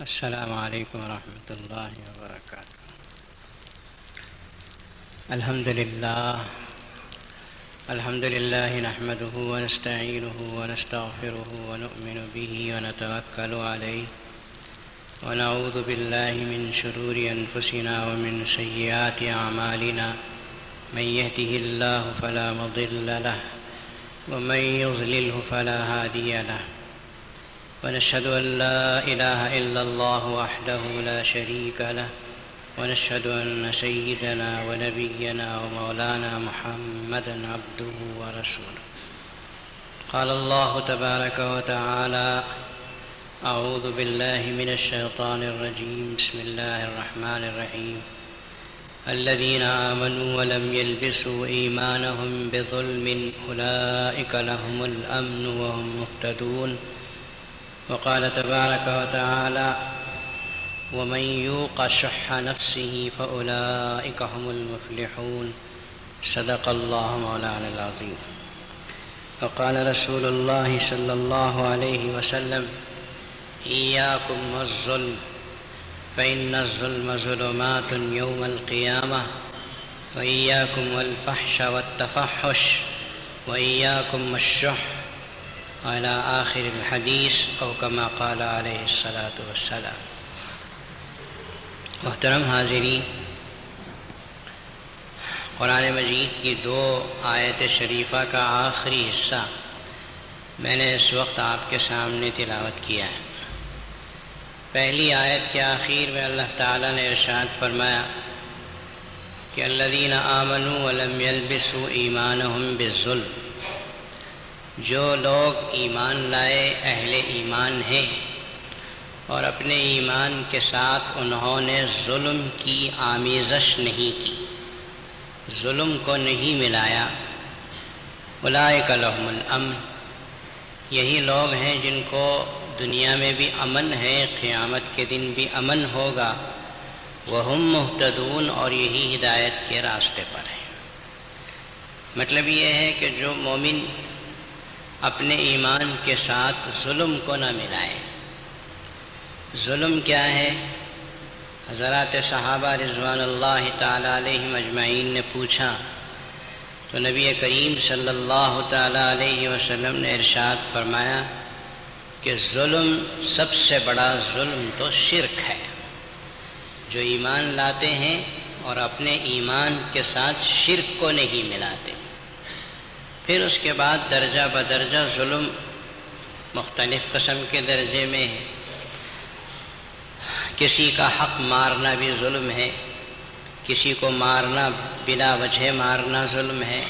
السلام علیکم ورحمۃ اللہ وبرکاتہ۔ الحمد للہ نحمده ونستعینه ونستغفره ونؤمن به ونتوکل علیہ ونعوذ باللہ من شرور انفسنا ومن سیئات اعمالنا من يهده اللہ فلا مضل له ومن يضلله فلا هادی له ونشهد أن لا إله إلا الله وحده لا شريك له ونشهد أن سيدنا ونبينا ومولانا محمدا عبده ورسوله قال الله تبارك وتعالى أعوذ بالله من الشيطان الرجيم بسم الله الرحمن الرحيم الذين آمنوا ولم يلبسوا إيمانهم بظلم أولئك لهم الأمن وهم مهتدون وقال تبارك وتعالى ومن يوق شح نفسه فأولئك هم المفلحون صدق الله مولانا العظيم وقال رسول الله صلى الله عليه وسلم إياكم والظلم فإن الظلم ظلمات يوم القيامة وإياكم والفحش والتفحش وإياكم والشح على آخر الحدیث او کما قال علیہ الصلاۃ والسلام۔ محترم حاضرین، قرآن مجید کی دو آیت شریفہ کا آخری حصہ میں نے اس وقت آپ کے سامنے تلاوت کیا ہے۔ پہلی آیت کے آخر میں اللہ تعالیٰ نے ارشاد فرمایا کہ الذین آمنوا ولم یلبسوا ایمانہم بالظلم، جو لوگ ایمان لائے اہل ایمان ہیں اور اپنے ایمان کے ساتھ انہوں نے ظلم کی آمیزش نہیں کی، ظلم کو نہیں ملایا، اولئک لہم الامن، یہی لوگ ہیں جن کو دنیا میں بھی امن ہے، قیامت کے دن بھی امن ہوگا، وہم مہتدون، اور یہی ہدایت کے راستے پر ہیں۔ مطلب یہ ہے کہ جو مومن اپنے ایمان کے ساتھ ظلم کو نہ ملائے۔ ظلم کیا ہے؟ حضرات صحابہ رضوان اللہ تعالی علیہم اجمعین نے پوچھا تو نبی کریم صلی اللہ تعالی علیہ وسلم نے ارشاد فرمایا کہ ظلم، سب سے بڑا ظلم تو شرک ہے۔ جو ایمان لاتے ہیں اور اپنے ایمان کے ساتھ شرک کو نہیں ملاتے، پھر اس کے بعد درجہ بدرجہ ظلم مختلف قسم کے درجے میں ہے۔ کسی کا حق مارنا بھی ظلم ہے، کسی کو مارنا بلا وجہ مارنا ظلم ہے،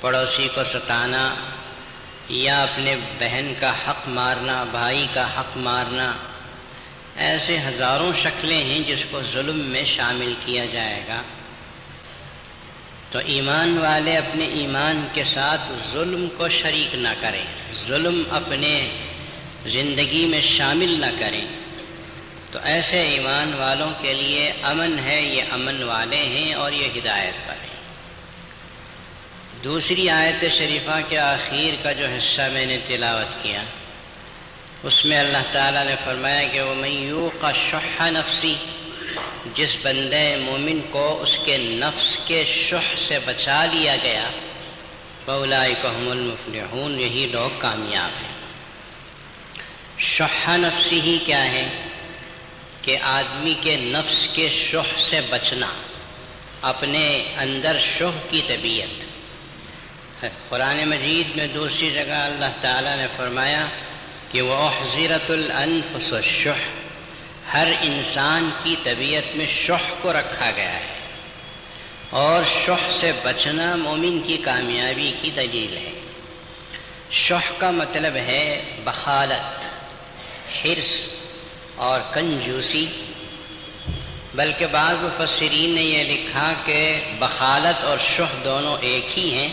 پڑوسی کو ستانا یا اپنے بہن کا حق مارنا، بھائی کا حق مارنا، ایسے ہزاروں شکلیں ہیں جس کو ظلم میں شامل کیا جائے گا۔ تو ایمان والے اپنے ایمان کے ساتھ ظلم کو شریک نہ کریں، ظلم اپنے زندگی میں شامل نہ کریں، تو ایسے ایمان والوں کے لیے امن ہے، یہ امن والے ہیں اور یہ ہدایت پر ہیں۔ دوسری آیت شریفہ کے آخر کا جو حصہ میں نے تلاوت کیا، اس میں اللہ تعالیٰ نے فرمایا کہ وَمَن یُوقَ شُحَّ نَفْسِهِ، جس بندے مومن کو اس کے نفس کے شح سے بچا لیا گیا، فَأُولَئِكَ هُمُ الْمُفْلِحُونَ، یہی لوگ کامیاب ہیں۔ شح نفسی ہی کیا ہے؟ کہ آدمی کے نفس کے شح سے بچنا، اپنے اندر شح کی طبیعت۔ قرآن مجید میں دوسری جگہ اللہ تعالیٰ نے فرمایا کہ وَأُحْضِرَتُ الْأَنفُسُ الشُّحَّ، ہر انسان کی طبیعت میں شح کو رکھا گیا ہے، اور شح سے بچنا مومن کی کامیابی کی دلیل ہے۔ شح کا مطلب ہے بخالت، حرص اور کنجوسی، بلکہ بعض مفسرین نے یہ لکھا کہ بخالت اور شح دونوں ایک ہی ہیں،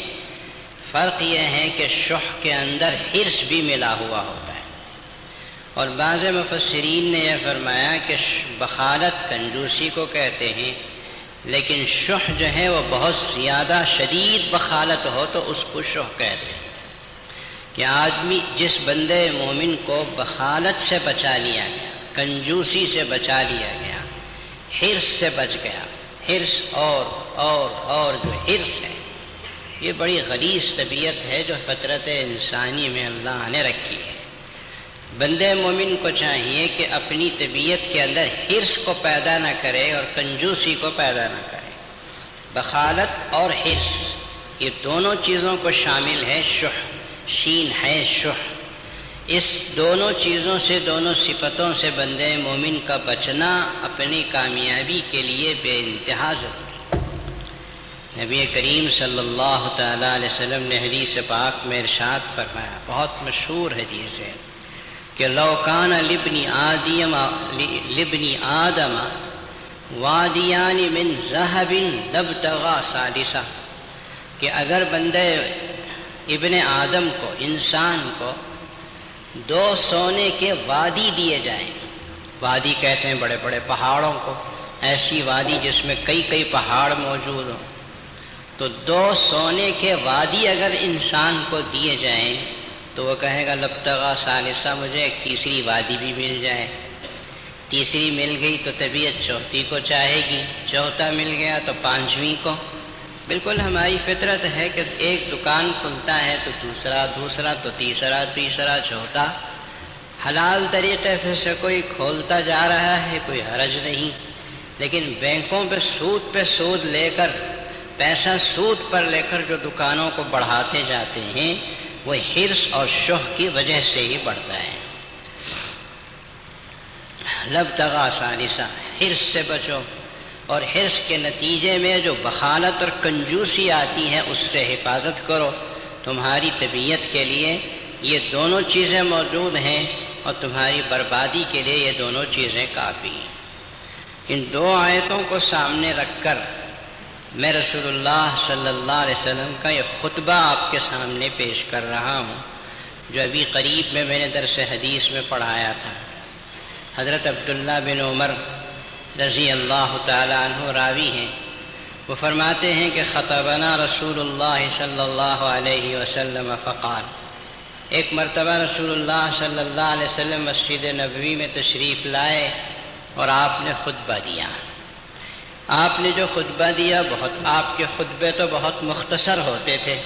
فرق یہ ہے کہ شح کے اندر حرص بھی ملا ہوا ہوتا ہے، اور بعض مفسرین نے یہ فرمایا کہ بخالت کنجوسی کو کہتے ہیں، لیکن شح جو ہے وہ بہت زیادہ شدید بخالت ہو تو اس کو شح کہتے ہیں۔ کہ آدمی جس بندے مومن کو بخالت سے بچا لیا گیا، کنجوسی سے بچا لیا گیا، حرص سے بچ گیا۔ حرص اور جو حرص ہے یہ بڑی غلیظ طبیعت ہے جو فطرت انسانی میں اللہ نے رکھی ہے۔ بندے مومن کو چاہیے کہ اپنی طبیعت کے اندر حرص کو پیدا نہ کرے اور کنجوسی کو پیدا نہ کرے۔ بخالت اور حرص یہ دونوں چیزوں کو شامل ہے شح، شین ہے شح۔ اس دونوں چیزوں سے، دونوں صفتوں سے بندے مومن کا بچنا اپنی کامیابی کے لیے بے انتہا ضروری۔ نبی کریم صلی اللہ تعالیٰ علیہ وسلم نے حدیث پاک میں ارشاد فرمایا، بہت مشہور حدیث ہے کہ لو کان لابن آدم وادیان من ذهب لابتغى ثالثا، کہ اگر بندے ابن آدم کو، انسان کو 2 سونے کے وادی دیے جائیں، وادی کہتے ہیں بڑے بڑے پہاڑوں کو، ایسی وادی جس میں کئی پہاڑ موجود ہوں، تو 2 سونے کے وادی اگر انسان کو دیے جائیں تو وہ کہے گا لبتغا ثالثہ، مجھے ایک تیسری وادی بھی مل جائے۔ تیسری مل گئی تو طبیعت چوتھی کو چاہے گی، چوتھا مل گیا تو 5ویں کو۔ بالکل ہماری فطرت ہے کہ ایک دکان کھلتا ہے تو دوسرا تو تیسرا چوتھا، حلال طریقے سے کوئی کھولتا جا رہا ہے، کوئی حرج نہیں۔ لیکن بینکوں پہ سود لے کر، پیسہ سود پر لے کر جو دکانوں کو بڑھاتے جاتے ہیں وہ حرص اور شح کی وجہ سے ہی بڑھتا ہے۔ لبتغا ثالثا، حرص سے بچو، اور حرص کے نتیجے میں جو بخالت اور کنجوسی آتی ہے اس سے حفاظت کرو۔ تمہاری طبیعت کے لیے یہ دونوں چیزیں موجود ہیں اور تمہاری بربادی کے لیے یہ دونوں چیزیں کافی ہیں۔ ان 2 آیتوں کو سامنے رکھ کر میں رسول اللہ صلی اللہ علیہ وسلم کا یہ خطبہ آپ کے سامنے پیش کر رہا ہوں جو ابھی قریب میں نے درس حدیث میں پڑھایا تھا۔ حضرت عبداللہ بن عمر رضی اللہ تعالی عنہ راوی ہیں، وہ فرماتے ہیں کہ خطبنا رسول اللہ صلی اللہ علیہ وسلم فقال، ایک مرتبہ رسول اللہ صلی اللہ علیہ وسلم مسجد نبوی میں تشریف لائے اور آپ نے خطبہ دیا۔ آپ نے جو خطبہ دیا، آپ کے خطبے تو بہت مختصر ہوتے تھے۔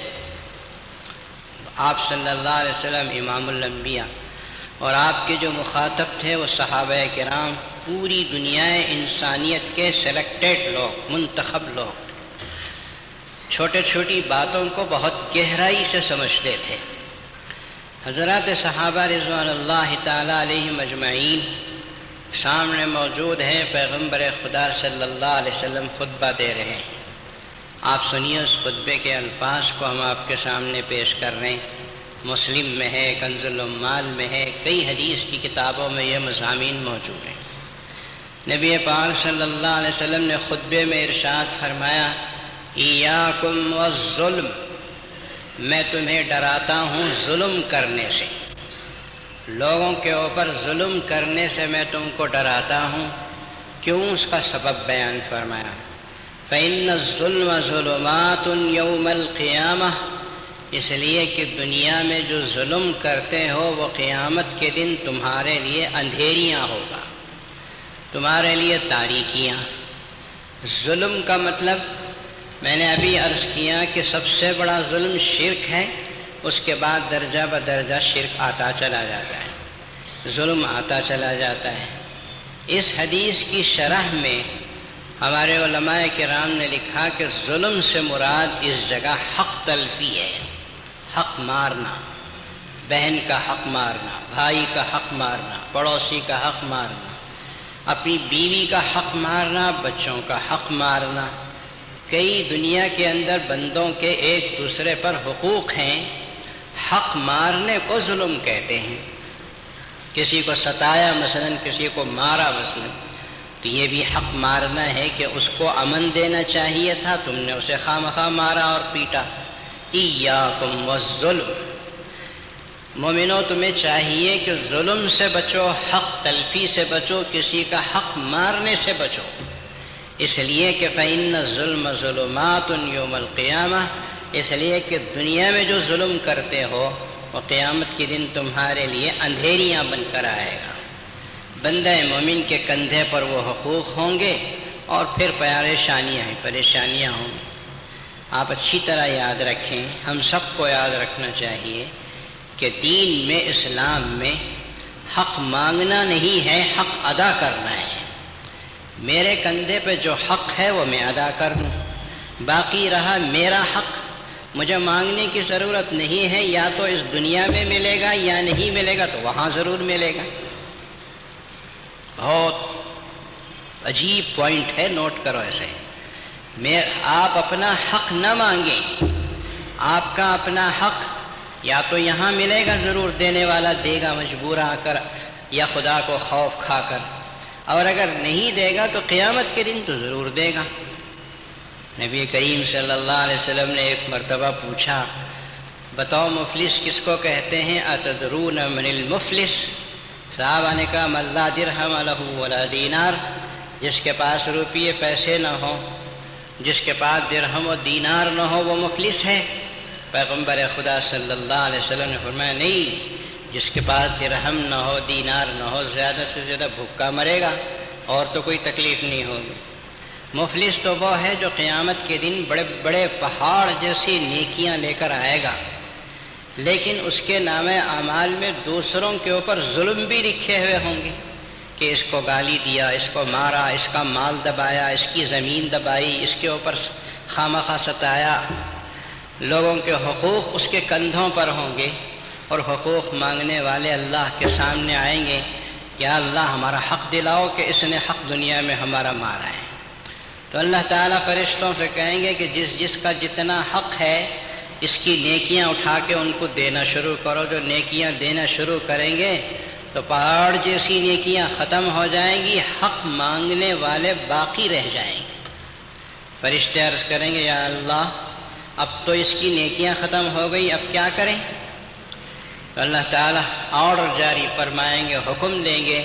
آپ صلی اللہ علیہ وسلم امام الانبیاء اور آپ کے جو مخاطب تھے وہ صحابہ کرام، پوری دنیا انسانیت کے سلیکٹڈ لوگ، منتخب لوگ، چھوٹی باتوں کو بہت گہرائی سے سمجھتے تھے۔ حضرات صحابہ رضوان اللہ تعالی علیہم اجمعین سامنے موجود ہیں، پیغمبر خدا صلی اللہ علیہ وسلم خطبہ دے رہے ہیں۔ آپ سنیے اس خطبے کے الفاظ کو، ہم آپ کے سامنے پیش کر رہے ہیں۔ مسلم میں ہے، کنز العمال میں ہے، کئی حدیث کی کتابوں میں یہ مضامین موجود ہیں۔ نبی پاک صلی اللہ علیہ وسلم نے خطبے میں ارشاد فرمایا، ایاکم والظلم، میں تمہیں ڈراتا ہوں ظلم کرنے سے، لوگوں کے اوپر ظلم کرنے سے میں تم کو ڈراتا ہوں۔ کیوں؟ اس کا سبب بیان فرمایا، فإن الظلم ظلمات یوم القیامہ، اس لیے کہ دنیا میں جو ظلم کرتے ہو وہ قیامت کے دن تمہارے لیے اندھیریاں ہوگا، تمہارے لیے تاریکیاں۔ ظلم کا مطلب میں نے ابھی عرض کیا کہ سب سے بڑا ظلم شرک ہے، اس کے بعد درجہ بدرجہ شرک آتا چلا جاتا ہے، ظلم آتا چلا جاتا ہے۔ اس حدیث کی شرح میں ہمارے علماء کرام نے لکھا کہ ظلم سے مراد اس جگہ حق تلفی ہے، حق مارنا، بہن کا حق مارنا، بھائی کا حق مارنا، پڑوسی کا حق مارنا، اپنی بیوی کا حق مارنا، بچوں کا حق مارنا۔ کئی دنیا کے اندر بندوں کے ایک دوسرے پر حقوق ہیں، حق مارنے کو ظلم کہتے ہیں۔ کسی کو ستایا مثلا، کسی کو مارا مثلا، تو یہ بھی حق مارنا ہے کہ اس کو امن دینا چاہیے تھا، تم نے اسے خواہ مارا اور پیٹا۔ ایاکم والظلم، مومنو تمہیں چاہیے کہ ظلم سے بچو، حق تلفی سے بچو، کسی کا حق مارنے سے بچو، اس لیے کہ فإن الظلم ظلمات یوم القیامہ، اس لیے کہ دنیا میں جو ظلم کرتے ہو وہ قیامت کے دن تمہارے لیے اندھیریاں بن کر آئے گا۔ بندہ مومن کے کندھے پر وہ حقوق ہوں گے اور پھر پریشانیاں ہوں گی۔ آپ اچھی طرح یاد رکھیں، ہم سب کو یاد رکھنا چاہیے کہ دین میں، اسلام میں حق مانگنا نہیں ہے، حق ادا کرنا ہے۔ میرے کندھے پہ جو حق ہے وہ میں ادا کر دوں، باقی رہا میرا حق، مجھے مانگنے کی ضرورت نہیں ہے، یا تو اس دنیا میں ملے گا یا نہیں ملے گا تو وہاں ضرور ملے گا۔ بہت عجیب پوائنٹ ہے، نوٹ کرو ایسے۔ آپ اپنا حق نہ مانگیں، آپ کا اپنا حق یا تو یہاں ملے گا، ضرور دینے والا دے گا مجبور آ کر یا خدا کو خوف کھا کر، اور اگر نہیں دے گا تو قیامت کے دن تو ضرور دے گا۔ نبی کریم صلی اللہ علیہ وسلم نے ایک مرتبہ پوچھا، بتاؤ مفلس کس کو کہتے ہیں؟ اتدرون من المفلس؟ صحابہ نے کہا من لا درہم لہ ولا دینار، جس کے پاس روپیے پیسے نہ ہوں، جس کے پاس درہم و دینار نہ ہو وہ مفلس ہے۔ پیغمبر خدا صلی اللہ علیہ وسلم نے فرمایا نہیں، جس کے پاس درہم نہ ہو، دینار نہ ہو، زیادہ سے زیادہ بھوکا مرے گا، اور تو کوئی تکلیف نہیں ہوگی۔ مفلس تو وہ ہے جو قیامت کے دن بڑے بڑے پہاڑ جیسی نیکیاں لے کر آئے گا، لیکن اس کے نام اعمال میں دوسروں کے اوپر ظلم بھی لکھے ہوئے ہوں گے کہ اس کو گالی دیا، اس کو مارا، اس کا مال دبایا، اس کی زمین دبائی، اس کے اوپر خامخواہ ستایا۔ لوگوں کے حقوق اس کے کندھوں پر ہوں گے، اور حقوق مانگنے والے اللہ کے سامنے آئیں گے، یا اللہ ہمارا حق دلاؤ کہ اس نے حق دنیا میں ہمارا مارا ہے۔ تو اللہ تعالیٰ فرشتوں سے کہیں گے کہ جس کا جتنا حق ہے اس کی نیکیاں اٹھا کے ان کو دینا شروع کرو۔ جو نیکیاں دینا شروع کریں گے تو پہاڑ جیسی نیکیاں ختم ہو جائیں گی، حق مانگنے والے باقی رہ جائیں گے۔ فرشتے عرض کریں گے یا اللہ اب تو اس کی نیکیاں ختم ہو گئی، اب کیا کریں؟ تو اللہ تعالیٰ آرڈر جاری فرمائیں گے، حکم دیں گے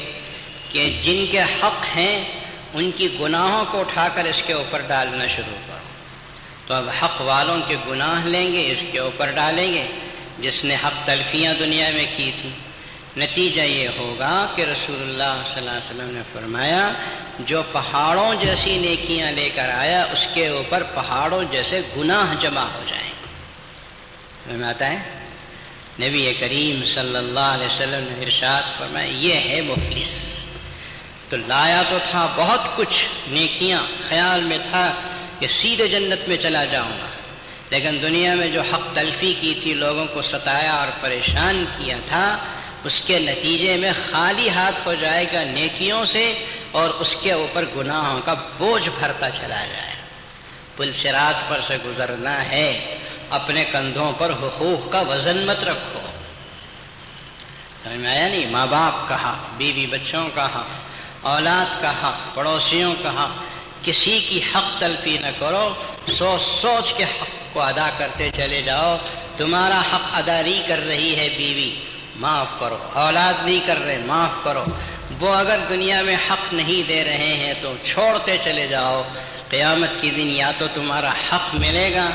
کہ جن کے حق ہیں ان کی گناہوں کو اٹھا کر اس کے اوپر ڈالنا شروع کرو۔ تو اب حق والوں کے گناہ لیں گے، اس کے اوپر ڈالیں گے، جس نے حق تلفیاں دنیا میں کی تھی۔ نتیجہ یہ ہوگا کہ رسول اللہ صلی اللہ علیہ وسلم نے فرمایا جو پہاڑوں جیسی نیکیاں لے کر آیا اس کے اوپر پہاڑوں جیسے گناہ جمع ہو جائیں۔ سمجھ آتا ہے؟ نبی کریم صلی اللہ علیہ وسلم نے ارشاد فرمایا یہ ہے مفلس۔ تو لایا تو تھا بہت کچھ نیکیاں، خیال میں تھا کہ سیدھے جنت میں چلا جاؤں گا، لیکن دنیا میں جو حق تلفی کی تھی، لوگوں کو ستایا اور پریشان کیا تھا، اس کے نتیجے میں خالی ہاتھ ہو جائے گا نیکیوں سے، اور اس کے اوپر گناہوں کا بوجھ بھرتا چلا جائے۔ پل صراط پر سے گزرنا ہے، اپنے کندھوں پر حقوق کا وزن مت رکھو۔ سمجھ میں آیا نہیں؟ ماں باپ کا حق، بیوی بچوں کا حق، اولاد کا حق، پڑوسیوں کا حق، کسی کی حق تلفی نہ کرو، سوچ سوچ کے حق کو ادا کرتے چلے جاؤ۔ تمہارا حق ادا نہیں کر رہی ہے بیوی، معاف کرو، اولاد نہیں کر رہے، معاف کرو۔ وہ اگر دنیا میں حق نہیں دے رہے ہیں تو چھوڑتے چلے جاؤ، قیامت کے دن یا تو تمہارا حق ملے گا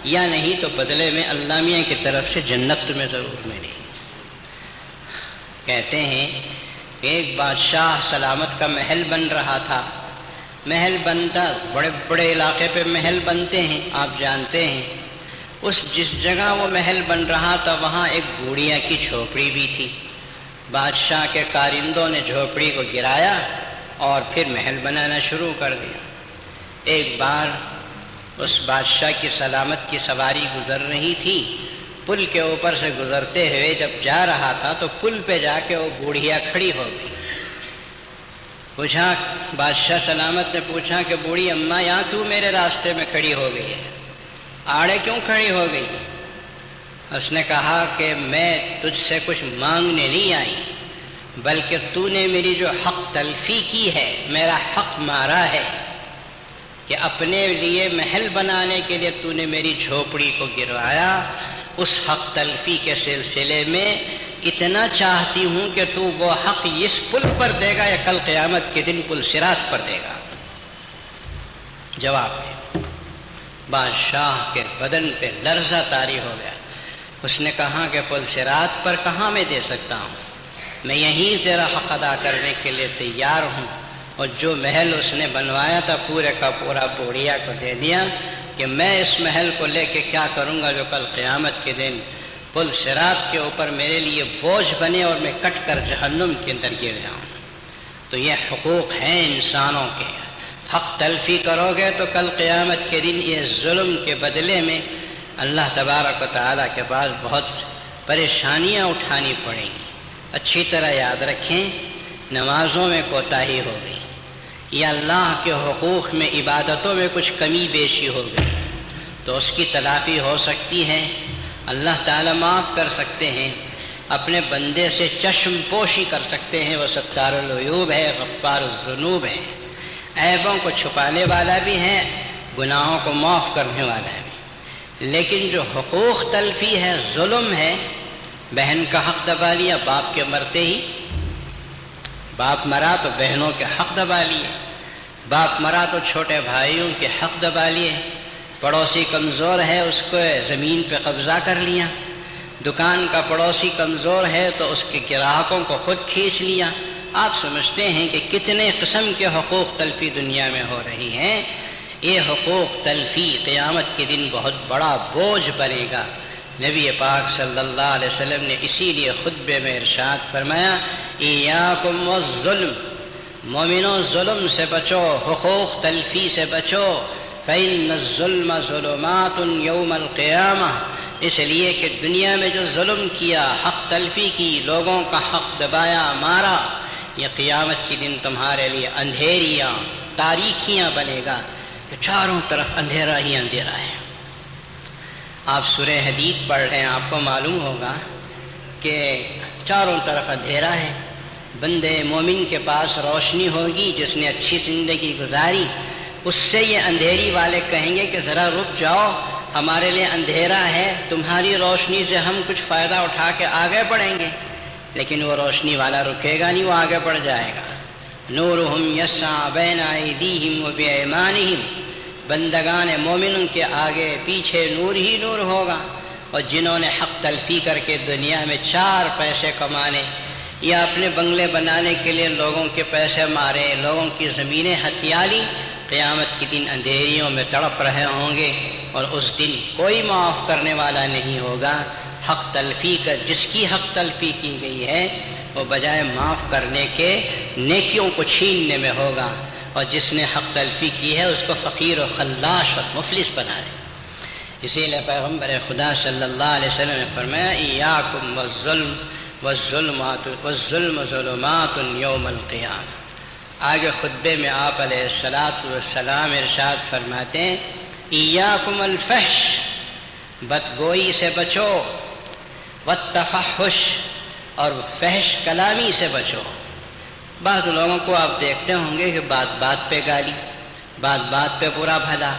یا نہیں تو بدلے میں اللہ میاں کی طرف سے جنت تمہیں ضرور ملے گی۔ کہتے ہیں کہ ایک بادشاہ سلامت کا محل بن رہا تھا۔ محل بنتا، بڑے بڑے علاقے پہ محل بنتے ہیں، آپ جانتے ہیں۔ جس جگہ وہ محل بن رہا تھا وہاں ایک گوڑیا کی جھوپڑی بھی تھی۔ بادشاہ کے کارندوں نے جھوپڑی کو گرایا اور پھر محل بنانا شروع کر دیا۔ ایک بار اس بادشاہ کی سلامت کی سواری گزر رہی تھی، پل کے اوپر سے گزرتے ہوئے جب جا رہا تھا تو پل پہ جا کے وہ بوڑھیا کھڑی ہو گئی۔ پوچھا، بادشاہ سلامت نے پوچھا کہ بوڑھی اماں یہاں کیوں میرے راستے میں کھڑی ہو گئی ہے، آڑے کیوں کھڑی ہو گئی؟ اس نے کہا کہ میں تجھ سے کچھ مانگنے نہیں آئی، بلکہ تو نے میری جو حق تلفی کی ہے، میرا حق مارا ہے کہ اپنے لیے محل بنانے کے لیے تو نے میری جھوپڑی کو گروایا۔ اس حق تلفی کے سلسلے میں اتنا چاہتی ہوں کہ تو وہ حق اس پل پر دے گا یا کل قیامت کے دن پل صراط پر دے گا۔ جواب دے۔ بادشاہ کے بدن پہ لرزہ طاری ہو گیا۔ اس نے کہا کہ پل صراط پر کہاں میں دے سکتا ہوں، میں یہیں تیرا حق ادا کرنے کے لیے تیار ہوں۔ اور جو محل اس نے بنوایا تھا پورے کا پورا بوڑھیا کو دے دیا کہ میں اس محل کو لے کے کیا کروں گا جو کل قیامت کے دن پل صراط کے اوپر میرے لیے بوجھ بنے اور میں کٹ کر جہنم کے اندر گر جاؤں۔ تو یہ حقوق ہیں انسانوں کے، حق تلفی کرو گے تو کل قیامت کے دن یہ ظلم کے بدلے میں اللہ تبارک و تعالیٰ کے پاس بہت پریشانیاں اٹھانی پڑیں گی۔ اچھی طرح یاد رکھیں، نمازوں میں کوتاہی ہو گئی یا اللہ کے حقوق میں عبادتوں میں کچھ کمی بیشی ہو گئی تو اس کی تلافی ہو سکتی ہے، اللہ تعالیٰ معاف کر سکتے ہیں، اپنے بندے سے چشم پوشی کر سکتے ہیں۔ وہ ستار العیوب ہے، غفار الذنوب ہے، عیبوں کو چھپانے والا بھی ہے، گناہوں کو معاف کرنے والا ہے۔ لیکن جو حقوق تلفی ہے، ظلم ہے، بہن کا حق دبا لیا باپ کے مرتے ہی، باپ مرا تو بہنوں کے حق دبا لیے، باپ مرا تو چھوٹے بھائیوں کے حق دبا لیے، پڑوسی کمزور ہے اس کو زمین پہ قبضہ کر لیا، دکان کا پڑوسی کمزور ہے تو اس کے گراہکوں کو خود کھینچ لیا۔ آپ سمجھتے ہیں کہ کتنے قسم کے حقوق تلفی دنیا میں ہو رہی ہیں۔ یہ حقوق تلفی قیامت کے دن بہت بڑا بوجھ بنے گا۔ نبی پاک صلی اللہ علیہ وسلم نے اسی لیے خطبے میں ارشاد فرمایا، ایاکم والظلم، مومنوں ظلم سے بچو، حقوق تلفی سے بچو، فإن الظلم ظلمات یوم القیامہ، اس لیے کہ دنیا میں جو ظلم کیا، حق تلفی کی، لوگوں کا حق دبایا، مارا، یہ قیامت کے دن تمہارے لیے اندھیریاں، تاریکیاں بنے گا کہ چاروں طرف اندھیرا ہی اندھیرا ہے۔ آپ سورہ حدید پڑھ رہے ہیں، آپ کو معلوم ہوگا کہ چاروں طرف اندھیرا ہے۔ بندے مومن کے پاس روشنی ہوگی جس نے اچھی زندگی گزاری، اس سے یہ اندھیری والے کہیں گے کہ ذرا رک جاؤ، ہمارے لیے اندھیرا ہے، تمہاری روشنی سے ہم کچھ فائدہ اٹھا کے آگے بڑھیں گے۔ لیکن وہ روشنی والا رکے گا نہیں، وہ آگے بڑھ جائے گا۔ نورہم یسعی بین ایدیہم و بایمانہم، بندگان مومن کے آگے پیچھے نور ہی نور ہوگا۔ اور جنہوں نے حق تلفی کر کے دنیا میں 4 پیسے کمانے یا اپنے بنگلے بنانے کے لیے لوگوں کے پیسے مارے، لوگوں کی زمینیں ہتھیا لی، قیامت کے دن اندھیریوں میں تڑپ رہے ہوں گے، اور اس دن کوئی معاف کرنے والا نہیں ہوگا۔ حق تلفی کا جس کی حق تلفی کی گئی ہے وہ بجائے معاف کرنے کے نیکیوں کو چھیننے میں ہوگا، اور جس نے حق تلفی کی ہے اس کو فقیر و خلاش اور مفلس بنا دے۔ اسی لیے پیغمبر خدا صلی اللہ علیہ وسلم نے فرمایا، ایاکم والظلم والظلم ظلمات یوم القیامہ۔ آگے خطبے میں آپ علیہ السلام ارشاد فرماتے ہیں، ایاکم الفحش، بدگوئی سے بچو، والتفحش، اور فحش کلامی سے بچو۔ بعض لوگوں کو آپ دیکھتے ہوں گے کہ بات بات پہ گالی، بات بات پہ برا بھلا،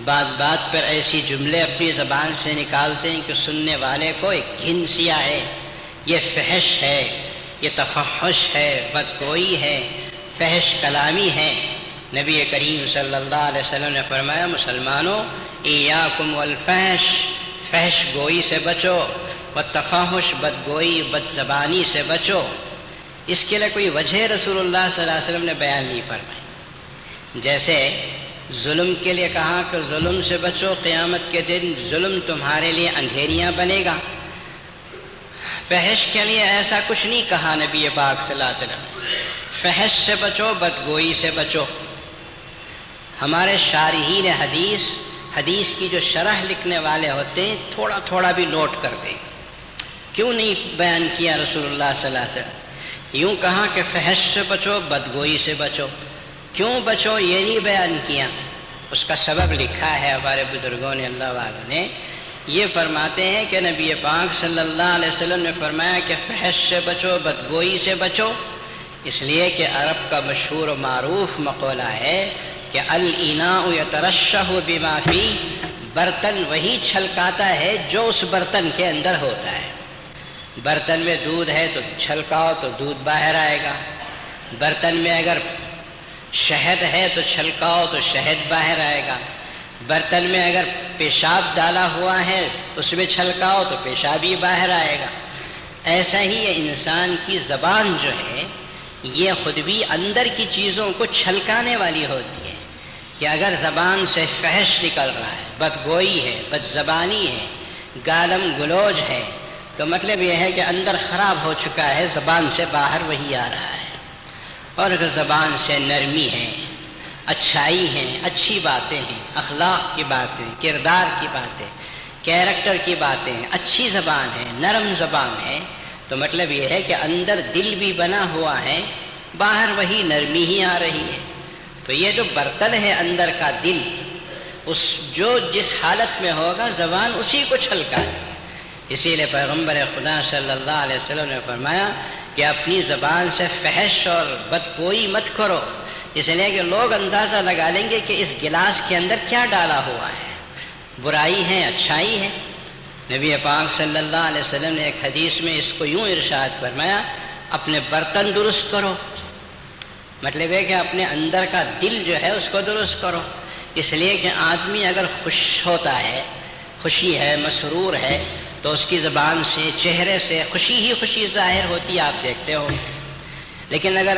بات بات پر ایسی جملے اپنی زبان سے نکالتے ہیں کہ سننے والے کو ایک گھن سی آئے۔ یہ فحش ہے، یہ تفحش ہے، بدگوئی ہے، فحش کلامی ہے۔ نبی کریم صلی اللہ علیہ وسلم نے فرمایا، مسلمانوں، ایاکم والفحش، فحش گوئی سے بچو، والتفحش، بدگوئی بد زبانی سے بچو۔ اس کے لیے کوئی وجہ رسول اللہ صلی اللہ علیہ وسلم نے بیان نہیں فرمائی۔ جیسے ظلم کے لیے کہا کہ ظلم سے بچو، قیامت کے دن ظلم تمہارے لیے اندھیریاں بنے گا۔ فحش کے لیے ایسا کچھ نہیں کہا نبی پاک صلی اللہ علیہ وسلم، فحش سے بچو، بدگوئی سے بچو۔ ہمارے شارحین حدیث کی جو شرح لکھنے والے ہوتے ہیں تھوڑا تھوڑا بھی نوٹ کر دیں، کیوں نہیں بیان کیا رسول اللہ صلی اللہ علیہ وسلم؟ یوں کہا کہ فحش سے بچو، بدگوئی سے بچو، کیوں بچو یہ نہیں بیان کیا؟ اس کا سبب لکھا ہے ہمارے بزرگوں نے، اللہ والوں نے۔ یہ فرماتے ہیں کہ نبی پاک صلی اللہ علیہ وسلم نے فرمایا کہ فحش سے بچو، بدگوئی سے بچو، اس لیے کہ عرب کا مشہور و معروف مقولہ ہے کہ الاناء یترشح بما فی، برتن وہی چھلکاتا ہے جو اس برتن کے اندر ہوتا ہے۔ برتن میں دودھ ہے تو چھلکاؤ تو دودھ باہر آئے گا، برتن میں اگر شہد ہے تو چھلکاؤ تو شہد باہر آئے گا، برتن میں اگر پیشاب ڈالا ہوا ہے اس میں چھلکاؤ تو پیشاب ہی باہر آئے گا۔ ایسا ہی یہ انسان کی زبان جو ہے یہ خود بھی اندر کی چیزوں کو چھلکانے والی ہوتی ہے کہ اگر زبان سے فحش نکل رہا ہے، بدگوئی ہے، بد زبانی ہے، گالم گلوچ ہے، تو مطلب یہ ہے کہ اندر خراب ہو چکا ہے، زبان سے باہر وہی آ رہا ہے۔ اور اگر زبان سے نرمی ہے، اچھائی ہے، اچھی باتیں ہیں، اخلاق کی باتیں، کردار کی باتیں، کیریکٹر کی باتیں، اچھی زبان ہے، نرم زبان ہے، تو مطلب یہ ہے کہ اندر دل بھی بنا ہوا ہے، باہر وہی نرمی ہی آ رہی ہے۔ تو یہ جو برتن ہے اندر کا دل، جس حالت میں ہوگا زبان اسی کو چھلکا دے۔ اسی لیے پیغمبر خدا صلی اللہ علیہ وسلم نے فرمایا کہ اپنی زبان سے فحش اور بدگوئی مت کرو، اس لیے کہ لوگ اندازہ لگا لیں گے کہ اس گلاس کے اندر کیا ڈالا ہوا ہے، برائی ہے، اچھائی ہے۔ نبی پاک صلی اللہ علیہ وسلم نے ایک حدیث میں اس کو یوں ارشاد فرمایا، اپنے برتن درست کرو، مطلب ہے کہ اپنے اندر کا دل جو ہے اس کو درست کرو۔ اس لیے کہ آدمی اگر خوش ہوتا ہے، خوشی ہے، مسرور ہے، تو اس کی زبان سے، چہرے سے خوشی ہی خوشی ظاہر ہوتی ہے، آپ دیکھتے ہو۔ لیکن اگر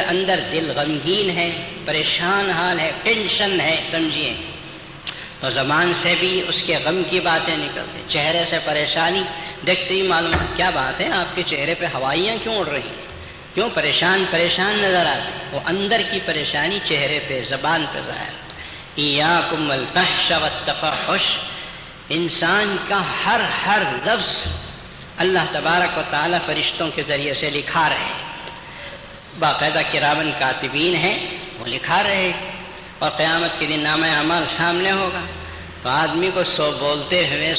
اندر دل غمگین ہے، پریشان حال ہے، ٹینشن ہے، سمجھیے، تو زبان سے بھی اس کے غم کی باتیں نکلتی، چہرے سے پریشانی دیکھتے ہی معلوم، کیا بات ہے آپ کے چہرے پہ ہوائیاں کیوں اڑ رہی ہیں، کیوں پریشان نظر آتے؟ وہ اندر کی پریشانی چہرے پہ، زبان پہ ظاہر۔ ایاکم الفحش والتفحش، انسان کا ہر لفظ اللہ تبارک و تعالی فرشتوں کے ذریعے سے لکھا رہے، باقاعدہ کرامن کاتبین ہیں، وہ لکھا رہے، اور قیامت کے دن نامہ اعمال سامنے ہوگا۔ تو آدمی کو بولتے ہوئے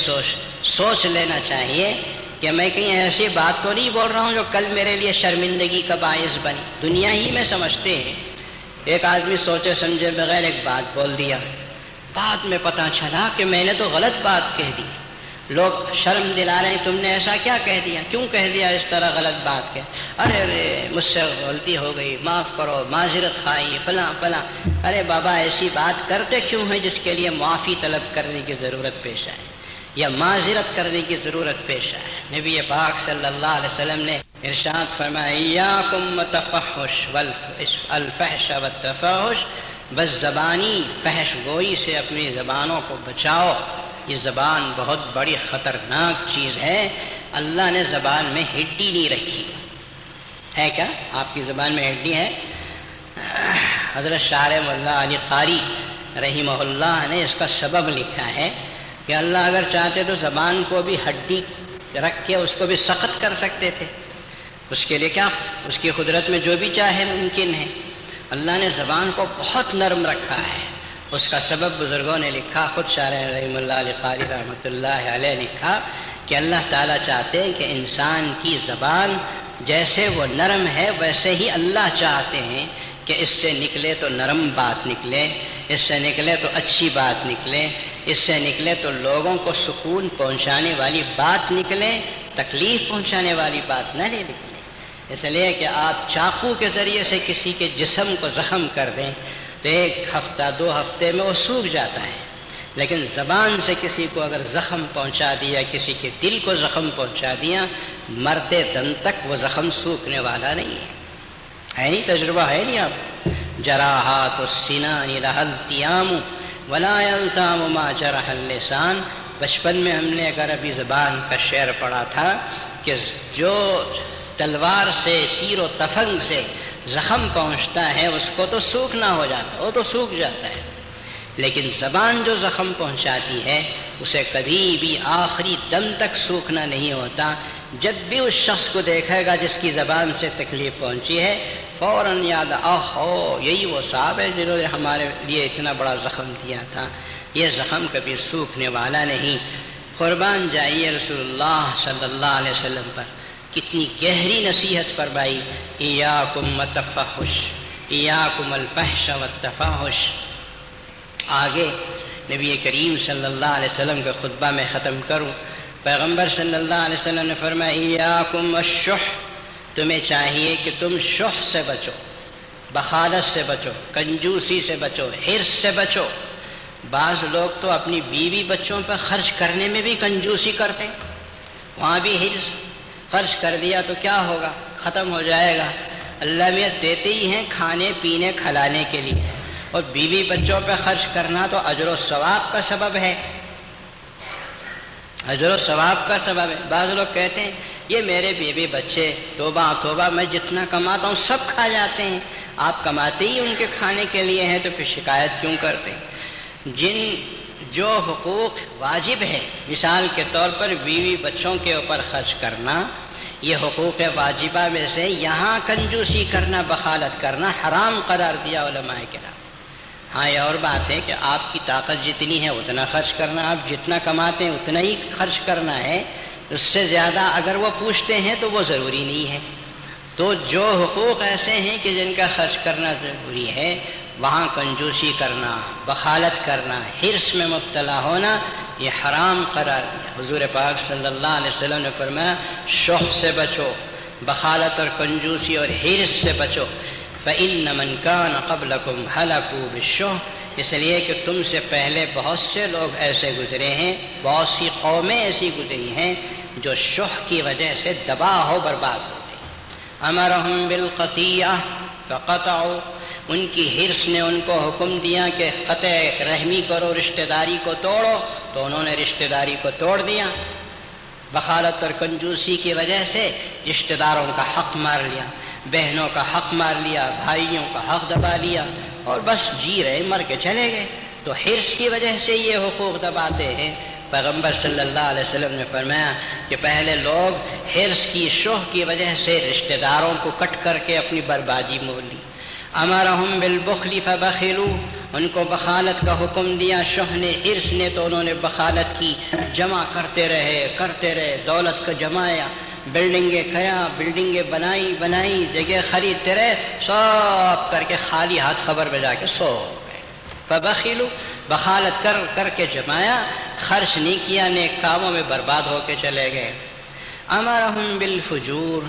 سوچ لینا چاہیے کہ میں کہیں ایسی بات تو نہیں بول رہا ہوں جو کل میرے لیے شرمندگی کا باعث بنی۔ دنیا ہی میں سمجھتے ہیں، ایک آدمی سوچے سمجھے بغیر ایک بات بول دیا، بعد میں پتہ چلا کہ میں نے تو غلط بات کہہ دی، لوگ شرم دلا رہے ہیں، تم نے ایسا کیا کہہ دیا، کیوں کہہ دیا اس طرح غلط بات کے؟ ارے مجھ سے غلطی ہو گئی، معاف کرو، معذرت خواہی، فلاں فلاں۔ ارے بابا ایسی بات کرتے کیوں ہیں جس کے لیے معافی طلب کرنے کی ضرورت پیش آئے یا معذرت کرنے کی ضرورت پیش آئے؟ نبی پاک صلی اللہ علیہ وسلم نے ارشاد فرمایا، ایاکم التفحش والفحش والتفاحش، بس زبانی فحش گوئی سے اپنی زبانوں کو بچاؤ۔ یہ زبان بہت بڑی خطرناک چیز ہے۔ اللہ نے زبان میں ہڈی نہیں رکھی ہے، کیا آپ کی زبان میں ہڈی ہے؟ حضرت شاعر مولا علی قاری رحمہ اللہ نے اس کا سبب لکھا ہے کہ اللہ اگر چاہتے تو زبان کو بھی ہڈی رکھ کے اس کو بھی سخت کر سکتے تھے، اس کے لیے کیا، اس کی قدرت میں جو بھی چاہے ممکن ہے۔ اللہ نے زبان کو بہت نرم رکھا ہے، اس کا سبب بزرگوں نے لکھا، خود شاعر رحمہ اللہ علی قاری رحمۃ اللہ علیہ لکھا کہ اللہ تعالیٰ چاہتے ہیں کہ انسان کی زبان جیسے وہ نرم ہے ویسے ہی اللہ چاہتے ہیں کہ اس سے نکلے تو نرم بات نکلے، اس سے نکلے تو اچھی بات نکلے، اس سے نکلے تو لوگوں کو سکون پہنچانے والی بات نکلے، تکلیف پہنچانے والی بات نہ نکلے۔ اس لیے کہ آپ چاقو کے ذریعے سے کسی کے جسم کو زخم کر دیں تو 1 ہفتہ 2 ہفتے میں وہ سوکھ جاتا ہے، لیکن زبان سے کسی کو اگر زخم پہنچا دیا، کسی کے دل کو زخم پہنچا دیا، مرتے دم تک وہ زخم سوکھنے والا نہیں ہے۔ نہیں تجربہ ہے نہیں آپ؟ جراحات السنان لها التیام ولا یلتام ما جرح اللسان۔ بچپن میں ہم نے اگر ابھی زبان کا شعر پڑھا تھا کہ جو تلوار سے، تیر و تفنگ سے زخم پہنچتا ہے اس کو تو سوکھنا ہو جاتا ہے، وہ تو سوکھ جاتا ہے، لیکن زبان جو زخم پہنچاتی ہے اسے کبھی بھی آخری دم تک سوکھنا نہیں ہوتا۔ جب بھی اس شخص کو دیکھے گا جس کی زبان سے تکلیف پہنچی ہے، فوراً یاد آہو یہی وہ صاحب ہے جنہوں نے ہمارے لیے اتنا بڑا زخم دیا تھا۔ یہ زخم کبھی سوکھنے والا نہیں۔ قربان جائیے رسول اللہ صلی اللہ علیہ وسلم پر، کتنی گہری نصیحت فرمائی، ایاکم التفحش، ایاکم الفحش والتفاحش۔ آگے نبی کریم صلی اللہ علیہ وسلم کے خطبہ میں ختم کروں، پیغمبر صلی اللہ علیہ وسلم نے فرمایا، ایاکم الشح، تمہیں چاہیے کہ تم شح سے بچو، بخالت سے بچو، کنجوسی سے بچو، حرص سے بچو۔ بعض لوگ تو اپنی بیوی بچوں پر خرچ کرنے میں بھی کنجوسی کرتے، وہاں بھی حرص، خرچ کر دیا تو کیا ہوگا؟ ختم ہو جائے گا۔ اللہ میاں دیتے ہی ہیں کھانے پینے کھلانے کے لیے، اور بیوی بچوں پہ خرچ کرنا تو اجر و ثواب کا سبب ہے، اجر و ثواب کا سبب ہے۔ بعض لوگ کہتے ہیں یہ میرے بیوی بچے توبہ توبہ میں جتنا کماتا ہوں سب کھا جاتے ہیں، آپ کماتے ہی ان کے کھانے کے لیے ہیں تو پھر شکایت کیوں کرتے ہیں؟ جو حقوق واجب ہے، مثال کے طور پر بیوی بچوں کے اوپر خرچ کرنا، یہ حقوق واجبہ میں سے یہاں کنجوسی کرنا، بخالت کرنا حرام قرار دیا علماء کرام۔ ہاں یہ اور بات ہے کہ آپ کی طاقت جتنی ہے اتنا خرچ کرنا، آپ جتنا کماتے ہیں اتنا ہی خرچ کرنا ہے، اس سے زیادہ اگر وہ پوچھتے ہیں تو وہ ضروری نہیں ہے۔ تو جو حقوق ایسے ہیں کہ جن کا خرچ کرنا ضروری ہے، وہاں کنجوسی کرنا، بخالت کرنا، حرص میں مبتلا ہونا، یہ حرام قرار دیا۔ حضور پاک صلی اللہ علیہ وسلم نے فرمایا شح سے بچو، بخالت اور کنجوسی اور حرص سے بچو۔ فَإِنَّ مَنْ كَانَ قَبْلَكُمْ هَلَكُوا بِالشُّحِّ، اس لیے کہ تم سے پہلے بہت سے لوگ ایسے گزرے ہیں، بہت سی قومیں ایسی گزری ہیں جو شح کی وجہ سے تباہ ہو برباد ہو گئی۔ امرهم بالقطیعہ فقطعوا، ان کی حرص نے ان کو حکم دیا کہ قطع رحمی کرو، رشتہ داری کو توڑو، تو انہوں نے رشتہ داری کو توڑ دیا۔ بخالت اور کنجوسی کی وجہ سے رشتہ داروں کا حق مار لیا، بہنوں کا حق مار لیا، بھائیوں کا حق دبا لیا، اور بس جی رہے، مر کے چلے گئے۔ تو حرص کی وجہ سے یہ حقوق دباتے ہیں۔ پیغمبر صلی اللہ علیہ وسلم نے فرمایا کہ پہلے لوگ حرص کی شح کی وجہ سے رشتہ داروں کو کٹ کر کے اپنی بربادی مول لی۔ امرهم بالبخل فبخلوا، ان کو بخالت کا حکم دیا شح نے، حرص نے، تو انہوں نے بخالت کی، جمع کرتے رہے، دولت کا جمایا، بلڈنگیں بنائی، جگہ خریدتے رہے، سب کر کے خالی ہاتھ خبر میں جا کے سو گئے۔ فبخلوا، بخالت کر کے جمایا، خرچ نہیں کیا، نیک کاموں میں برباد ہو کے چلے گئے۔ امرهم بالفجور،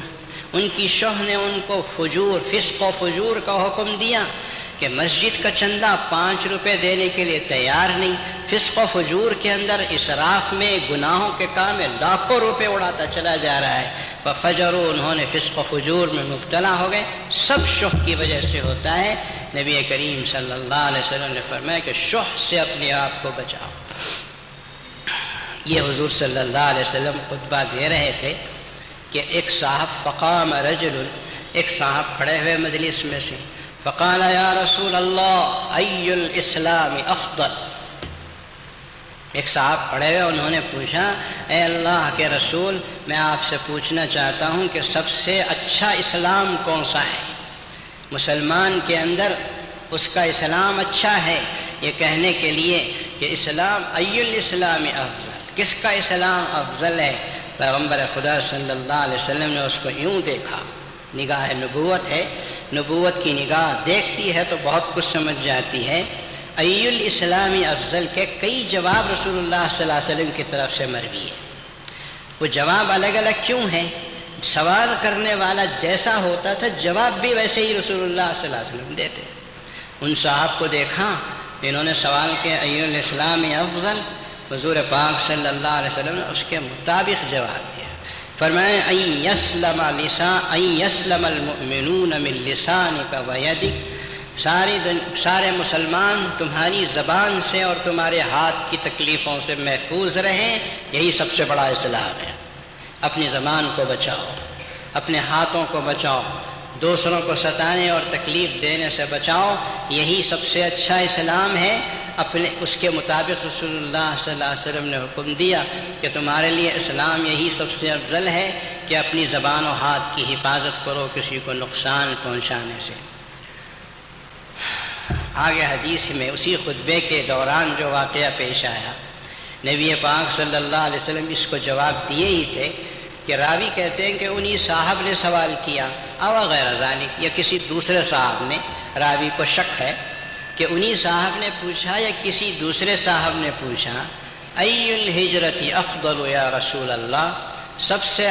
ان کی شح نے ان کو فجور، فسق و فجور کا حکم دیا کہ مسجد کا چندہ 5 روپے دینے کے لیے تیار نہیں، فسق و فجور کے اندر اسراف میں، گناہوں کے کام میں لاکھوں روپے اڑاتا چلا جا رہا ہے۔ ففجروا، انہوں نے فسق و فجور میں مبتلا ہو گئے۔ سب شح کی وجہ سے ہوتا ہے۔ نبی کریم صلی اللہ علیہ وسلم نے فرمایا کہ شح سے اپنے آپ کو بچاؤ۔ یہ حضور صلی اللہ علیہ وسلم خطبہ دے رہے تھے کہ ایک صاحب فقام رجل، ایک صاحب کھڑے ہوئے مجلس میں سے، فقال یا رسول اللہ ای الاسلام افضل، ایک صاحب کھڑے ہوئے، انہوں نے پوچھا اے اللہ کے رسول، میں آپ سے پوچھنا چاہتا ہوں کہ سب سے اچھا اسلام کون سا ہے؟ مسلمان کے اندر اس کا اسلام اچھا ہے، یہ کہنے کے لیے کہ اسلام ای الاسلام افضل، کس کا اسلام افضل ہے؟ پیغمبر خدا صلی اللہ علیہ وسلم نے اس کو یوں دیکھا، نگاہ نبوت ہے، نبوت کی نگاہ دیکھتی ہے تو بہت کچھ سمجھ جاتی ہے۔ ای الاسلام افضل کے کئی جواب رسول اللہ صلی اللہ علیہ وسلم کی طرف سے مروی ہے۔ وہ جواب الگ الگ کیوں ہیں؟ سوال کرنے والا جیسا ہوتا تھا جواب بھی ویسے ہی رسول اللہ صلی اللہ علیہ وسلم دیتے۔ ان صاحب کو دیکھا، انہوں نے سوال کیا ای الاسلام افضل، حضور پاک صلی اللہ علیہ وسلم نے اس کے مطابق جواب دیا۔ فرمائے ان یسلم المؤمنون من لسانک ویدک، سارے مسلمان تمہاری زبان سے اور تمہارے ہاتھ کی تکلیفوں سے محفوظ رہیں، یہی سب سے بڑا اسلام ہے۔ اپنی زبان کو بچاؤ، اپنے ہاتھوں کو بچاؤ، دوسروں کو ستانے اور تکلیف دینے سے بچاؤ، یہی سب سے اچھا اسلام ہے۔ اپنے اس کے مطابق رسول اللہ صلی اللہ علیہ وسلم نے حکم دیا کہ تمہارے لیے اسلام یہی سب سے افضل ہے کہ اپنی زبان و ہاتھ کی حفاظت کرو کسی کو نقصان پہنچانے سے۔ آگے حدیث میں اسی خطبے کے دوران جو واقعہ پیش آیا، نبی پاک صلی اللہ علیہ وسلم اس کو جواب دیے ہی تھے کہ راوی کہتے ہیں کہ انہی صاحب نے سوال کیا او غیر ذالک، یا کسی دوسرے صاحب نے، راوی کو شک ہے کہ انہی صاحب نے پوچھا یا کسی دوسرے صاحب نے پوچھا ای الہجرت افضل یا رسول اللہ، سب سے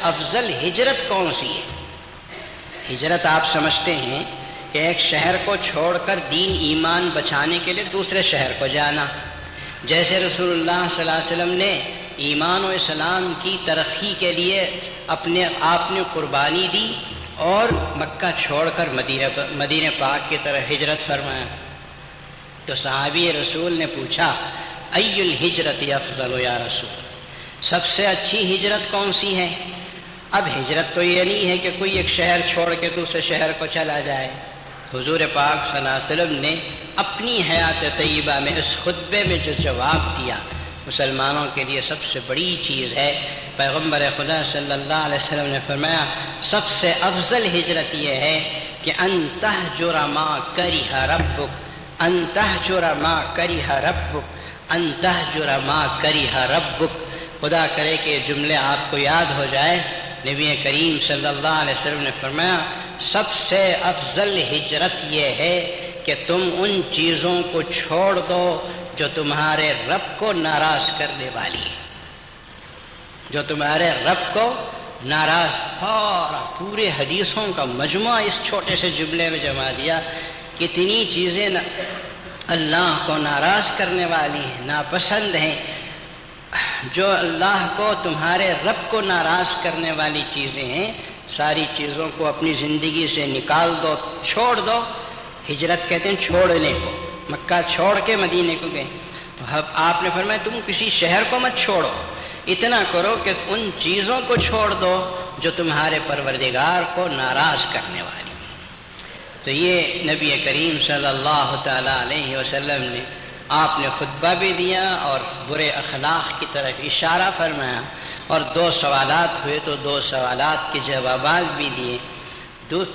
افضل ہجرت کون سی ہے؟ ہجرت آپ سمجھتے ہیں کہ ایک شہر کو چھوڑ کر دین ایمان بچانے کے لیے دوسرے شہر کو جانا، جیسے رسول اللہ صلی اللہ علیہ وسلم نے ایمان و اسلام کی ترقی کے لیے اپنے آپ نے قربانی دی اور مکہ چھوڑ کر مدینہ پاک کی طرف ہجرت فرمایا۔ تو صحابی رسول نے پوچھا ای الہجرت افضل یا رسول، سب سے اچھی ہجرت کون سی ہے؟ اب ہجرت تو یہ نہیں ہے کہ کوئی ایک شہر چھوڑ کے دوسرے شہر کو چلا جائے۔ حضور پاک صلی اللہ علیہ وسلم نے اپنی حیات طیبہ میں اس خطبے میں جو جواب دیا مسلمانوں کے لیے سب سے بڑی چیز ہے۔ پیغمبر خدا صلی اللہ علیہ وسلم نے فرمایا سب سے افضل ہجرت یہ ہے کہ ان تہجر ما کرہ ربک، ان تہجر ما کرہ ربک، ان تہجر ما کرہ ربک۔ خدا کرے کہ جملے آپ کو یاد ہو جائے۔ نبی کریم صلی اللہ علیہ وسلم نے فرمایا سب سے افضل ہجرت یہ ہے کہ تم ان چیزوں کو چھوڑ دو جو تمہارے رب کو ناراض کرنے والی ہے، جو تمہارے رب کو ناراض۔ اور پورے حدیثوں کا مجموعہ اس چھوٹے سے جملے میں جما دیا۔ کتنی چیزیں اللہ کو ناراض کرنے والی ہیں، ناپسند ہیں۔ جو اللہ کو تمہارے رب کو ناراض کرنے والی چیزیں ہیں ساری چیزوں کو اپنی زندگی سے نکال دو، چھوڑ دو۔ ہجرت کہتے ہیں چھوڑنے کو۔ مکہ چھوڑ کے مدینے کو گئے تو اب آپ نے فرمایا تم کسی شہر کو مت چھوڑو، اتنا کرو کہ ان چیزوں کو چھوڑ دو جو تمہارے پروردگار کو ناراض کرنے والی۔ تو یہ نبی کریم صلی اللہ تعالیٰ علیہ وسلم نے آپ نے خطبہ بھی دیا اور برے اخلاق کی طرف اشارہ فرمایا، اور 2 سوالات ہوئے تو 2 سوالات کے جوابات بھی دیے۔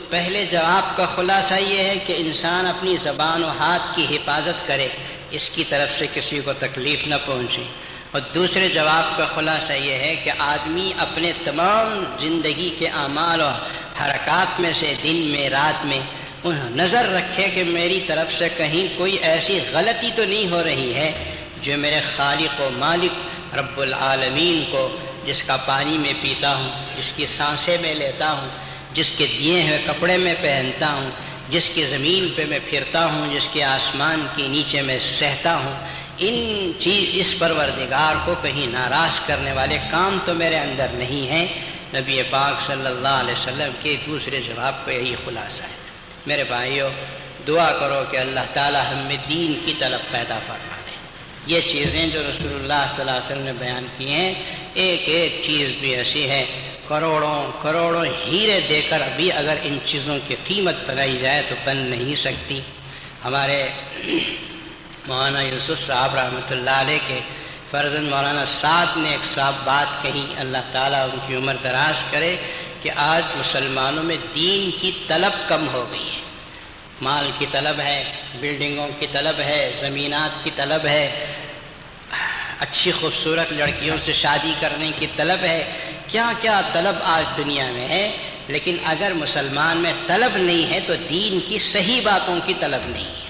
پہلے جواب کا خلاصہ یہ ہے کہ انسان اپنی زبان و ہاتھ کی حفاظت کرے، اس کی طرف سے کسی کو تکلیف نہ پہنچے، اور دوسرے جواب کا خلاصہ یہ ہے کہ آدمی اپنے تمام زندگی کے اعمال و حرکات میں سے دن میں رات میں نظر رکھے کہ میری طرف سے کہیں کوئی ایسی غلطی تو نہیں ہو رہی ہے جو میرے خالق و مالک رب العالمین کو، جس کا پانی میں پیتا ہوں، جس کی سانسیں میں لیتا ہوں، جس کے دیے ہوئے کپڑے میں پہنتا ہوں، جس کی زمین پہ میں پھرتا ہوں، جس کے آسمان کے نیچے میں سہتا ہوں، اس پروردگار کو کہیں ناراض کرنے والے کام تو میرے اندر نہیں ہیں۔ نبی پاک صلی اللہ علیہ وسلم کے دوسرے جواب کو یہی خلاصہ ہے۔ میرے بھائیوں، دعا کرو کہ اللہ تعالی ہم میں دین کی طلب پیدا فرما دے۔ یہ چیزیں جو رسول اللہ صلی اللہ علیہ وسلم نے بیان کی ہیں، ایک ایک چیز بھی ایسی ہے، کروڑوں کروڑوں ہیرے دے کر ابھی اگر ان چیزوں کی قیمت بنائی جائے تو بن نہیں سکتی۔ ہمارے مولانا یوسف صاحب رحمۃ اللہ علیہ کے فرزند مولانا سعد نے ایک صاحب بات کہی، اللہ تعالیٰ ان کی عمر دراز کرے، کہ آج مسلمانوں میں دین کی طلب کم ہو گئی ہے۔ مال کی طلب ہے، بلڈنگوں کی طلب ہے، زمینات کی طلب ہے، اچھی خوبصورت لڑکیوں سے شادی کرنے کی طلب ہے، کیا کیا طلب آج دنیا میں ہے، لیکن اگر مسلمان میں طلب نہیں ہے تو دین کی صحیح باتوں کی طلب نہیں ہے۔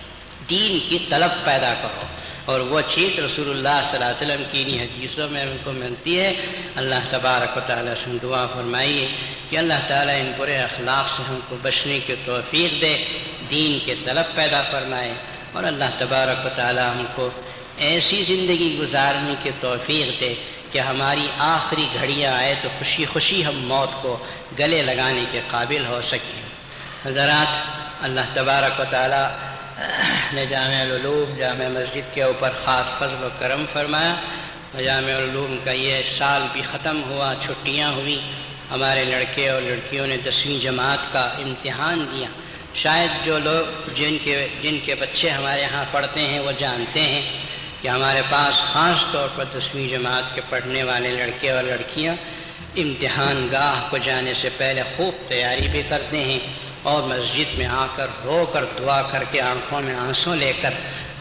دین کی طلب پیدا کرو، اور وہ چیز رسول اللہ صلی اللہ علیہ وسلم کی انہی حدیثوں میں ان کو ملتی ہے۔ اللہ تبارک و تعالیٰ سے دعا فرمائیے کہ اللہ تعالیٰ ان برے اخلاق سے ہم کو بچنے کی توفیق دے، دین کے طلب پیدا فرمائے، اور اللہ تبارک و تعالیٰ ہم کو ایسی زندگی گزارنے کی توفیق دے کہ ہماری آخری گھڑیاں آئے تو خوشی خوشی ہم موت کو گلے لگانے کے قابل ہو سکیں۔ حضرات، اللہ تبارک و تعالیٰ نے جامع العلوم جامع مسجد کے اوپر خاص فضل و کرم فرمایا۔ جامع العلوم کا یہ سال بھی ختم ہوا، چھٹیاں ہوئی، ہمارے لڑکے اور لڑکیوں نے 10ویں جماعت کا امتحان دیا۔ شاید جو لوگ جن کے بچے ہمارے ہاں پڑھتے ہیں وہ جانتے ہیں کہ ہمارے پاس خاص طور پر 10ویں جماعت کے پڑھنے والے لڑکے اور لڑکیاں امتحان گاہ کو جانے سے پہلے خوب تیاری بھی کرتے ہیں، اور مسجد میں آ کر رو کر دعا کر کے آنکھوں میں آنسوں لے کر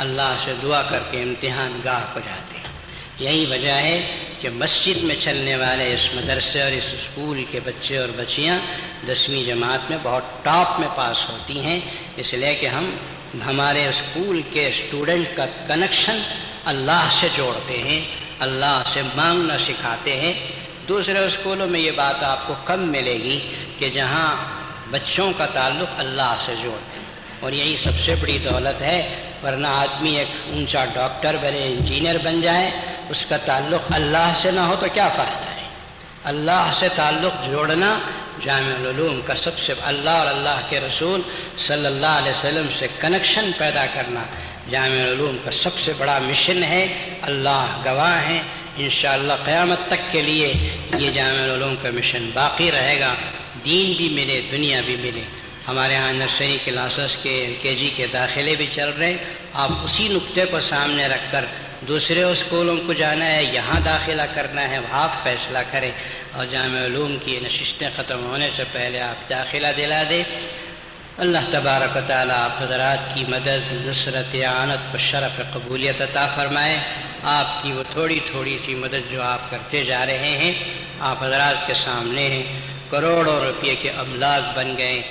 اللہ سے دعا کر کے امتحان گاہ کو جاتے ہیں۔ یہی وجہ ہے کہ مسجد میں چلنے والے اس مدرسے اور اس اسکول کے بچے اور بچیاں 10ویں جماعت میں بہت ٹاپ میں پاس ہوتی ہیں، اس لیے کہ ہم ہمارے اسکول کے اسٹوڈنٹ کا کنیکشن اللہ سے جوڑتے ہیں، اللہ سے مانگنا سکھاتے ہیں۔ دوسرے اسکولوں میں یہ بات آپ کو کم ملے گی کہ جہاں بچوں کا تعلق اللہ سے جوڑتے ہیں، اور یہی سب سے بڑی دولت ہے، ورنہ آدمی ایک اونچا ڈاکٹر بنے، انجینئر بن جائے، اس کا تعلق اللہ سے نہ ہو تو کیا فائدہ ہے؟ اللہ سے تعلق جوڑنا جامع العلوم کا سب سے اللہ اور اللہ کے رسول صلی اللہ علیہ وسلم سے کنیکشن پیدا کرنا جامع العلوم کا سب سے بڑا مشن ہے۔ اللہ گواہ ہیں، انشاءاللہ قیامت تک کے لیے یہ جامع العلوم کا مشن باقی رہے گا، دین بھی ملے دنیا بھی ملے۔ ہمارے ہاں نرسری کلاسز کے LKG کے داخلے بھی چل رہے ہیں، آپ اسی نقطے کو سامنے رکھ کر دوسرے اسکولوں کو جانا ہے، یہاں داخلہ کرنا ہے، آپ فیصلہ کریں، اور جامع علوم کی نشستیں ختم ہونے سے پہلے آپ داخلہ دلا دیں۔ اللہ تبارک و تعالیٰ آپ حضرات کی مدد، نصرت، اعانت و شرف قبولیت عطا فرمائے۔ آپ کی وہ تھوڑی تھوڑی سی مدد جو آپ کرتے جا رہے ہیں آپ حضرات کے سامنے ہیں، کروڑوں روپے کے املاک بن گئے۔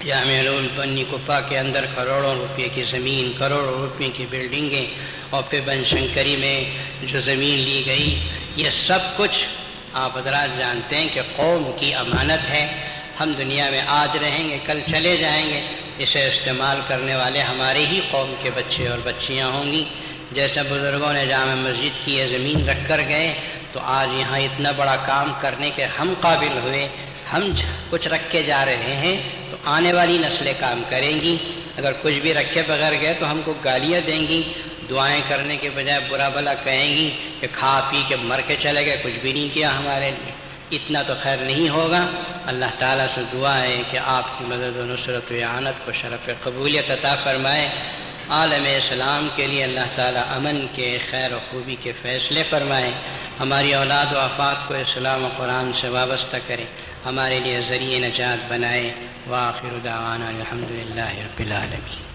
جامع علوم بنی کپا کے اندر کروڑوں روپے کی زمین، کروڑوں روپے کی بلڈنگیں، اور پھر بن شنکری میں جو زمین لی گئی، یہ سب کچھ آپ حضرات جانتے ہیں کہ قوم کی امانت ہے۔ ہم دنیا میں آج رہیں گے، کل چلے جائیں گے، اسے استعمال کرنے والے ہمارے ہی قوم کے بچے اور بچیاں ہوں گی۔ جیسے بزرگوں نے جامع مسجد کی یہ زمین رکھ کر گئے تو آج یہاں اتنا بڑا کام کرنے کے ہم قابل ہوئے، ہم کچھ رکھ کے جا رہے ہیں تو آنے والی نسلیں کام کریں گی۔ اگر کچھ بھی رکھے بغیر گئے تو ہم کو گالیاں دیں گی، دعائیں کرنے کے بجائے برا بھلا کہیں گی کہ کھا پی کے مر کے چلے گئے، کچھ بھی نہیں کیا ہمارے لیے۔ اتنا تو خیر نہیں ہوگا۔ اللہ تعالیٰ سے دعا ہے کہ آپ کی مدد و نصرت و اعانت کو شرف قبولیت عطا فرمائے۔ عالم اسلام کے لیے اللہ تعالیٰ امن کے، خیر و خوبی کے فیصلے فرمائے۔ ہماری اولاد و آفات کو اسلام و قرآن سے وابستہ کرے، ہمارے لیے ذریعہ نجات بنائے۔ وآخر دعوانا الحمدللہ رب العالمین۔